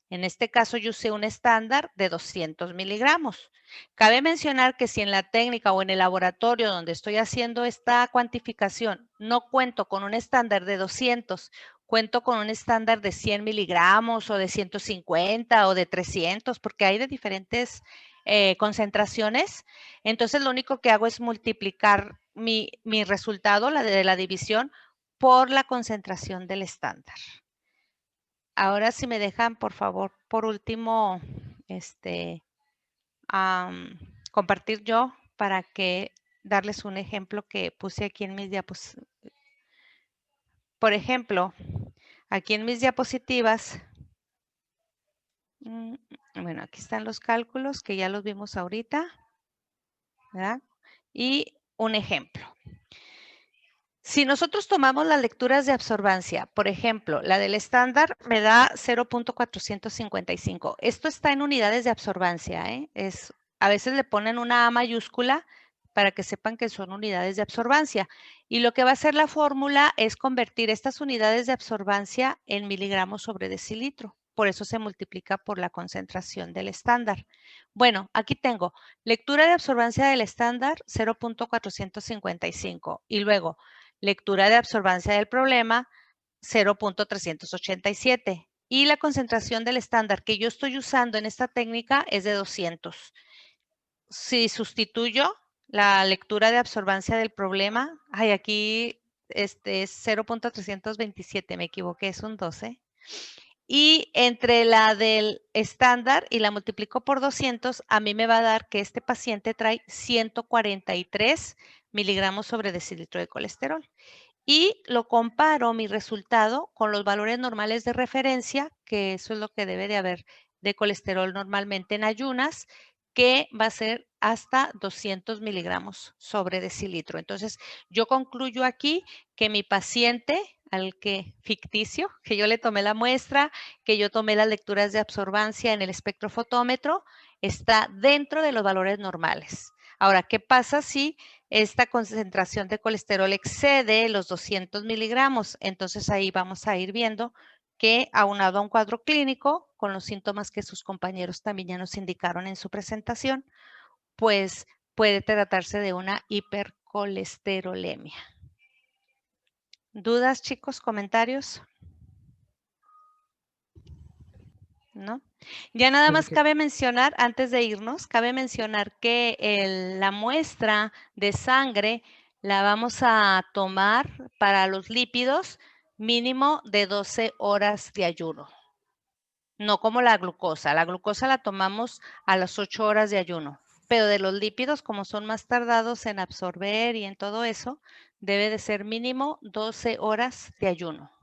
En este caso yo usé un estándar de 200 miligramos. Cabe mencionar que si en la técnica o en el laboratorio donde estoy haciendo esta cuantificación no cuento con un estándar de 200, cuento con un estándar de 100 miligramos o de 150 o de 300, porque hay de diferentes concentraciones. Entonces lo único que hago es multiplicar mi resultado, la de la división, por la concentración del estándar. Ahora si me dejan, por favor, por último, compartir yo para que darles un ejemplo que puse aquí en mis diapositivas. Por ejemplo, aquí en mis diapositivas, bueno, aquí están los cálculos que ya los vimos ahorita, ¿verdad? Y un ejemplo. Si nosotros tomamos las lecturas de absorbancia, por ejemplo, la del estándar me da 0.455. Esto está en unidades de absorbancia, ¿eh? A veces le ponen una A mayúscula para que sepan que son unidades de absorbancia. Y lo que va a hacer la fórmula es convertir estas unidades de absorbancia en miligramos sobre decilitro. Por eso se multiplica por la concentración del estándar. Bueno, aquí tengo lectura de absorbancia del estándar 0.455 y luego lectura de absorbancia del problema 0.387 y la concentración del estándar que yo estoy usando en esta técnica es de 200. Si sustituyo la lectura de absorbancia del problema, aquí es 0.327, me equivoqué, es un 12. Y entre la del estándar y la multiplico por 200, a mí me va a dar que este paciente trae 143 miligramos sobre decilitro de colesterol. Y lo comparo mi resultado con los valores normales de referencia, que eso es lo que debe de haber de colesterol normalmente en ayunas, que va a ser hasta 200 miligramos sobre decilitro. Entonces, yo concluyo aquí que mi paciente, ficticio, que yo le tomé la muestra, que yo tomé las lecturas de absorbancia en el espectrofotómetro, está dentro de los valores normales. Ahora, ¿qué pasa si esta concentración de colesterol excede los 200 miligramos? Entonces ahí vamos a ir viendo que aunado a un cuadro clínico, con los síntomas que sus compañeros también ya nos indicaron en su presentación, pues puede tratarse de una hipercolesterolemia. ¿Dudas, chicos? ¿Comentarios? ¿No? Ya nada más cabe mencionar, antes de irnos, cabe mencionar que la muestra de sangre la vamos a tomar para los lípidos mínimo de 12 horas de ayuno. No como la glucosa. La glucosa la tomamos a las 8 horas de ayuno. Pero de los lípidos, como son más tardados en absorber y en todo eso, debe de ser mínimo 12 horas de ayuno.